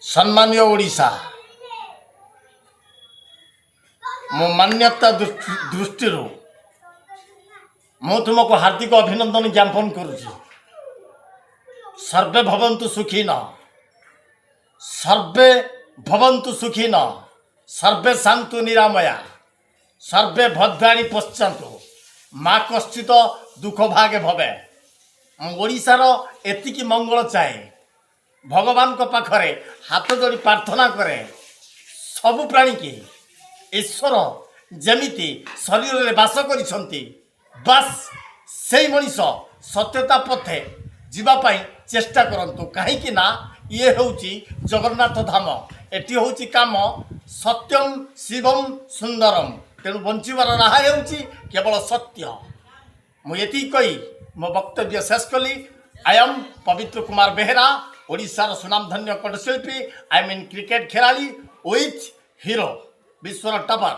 सम्मानीय ओडिशा मो मान्यता दृष्टि मु तुमको हार्दिक अभिनंदन ज्ञापन करुच्ची। सर्वे भवन्तु सुखिन, सर्वे भवन्तु सुखिन, सर्वे शांतु निरामया, सर्वे भद्राणी पश्चातु माँ कश्चित दुख भागे भवे। ओडिशार एतिकी मंगल चाहे भगवान को पाखरे हाथ जोड़ी प्रार्थना करे सबु प्राणी की ईश्वर जमिति शरीर में बास करिसंती बस से मनीष सत्यता पथे जीवाई चेष्टा करंतु कहीं ना ये होची जगन्नाथ धाम एटी होची काम सत्यम शिवम सुंदरम तेणु बंचीबार राह होची केवल सत्य। मुझे कही मो वक्तव्य शेष कली। आई एम पवित्र कुमार बेहेरा, ओडिशार सुनामधन्य कंठशिल्पी। आई मीन क्रिकेट खेलाड़ी विथ हिरो विश्वर टॉपर।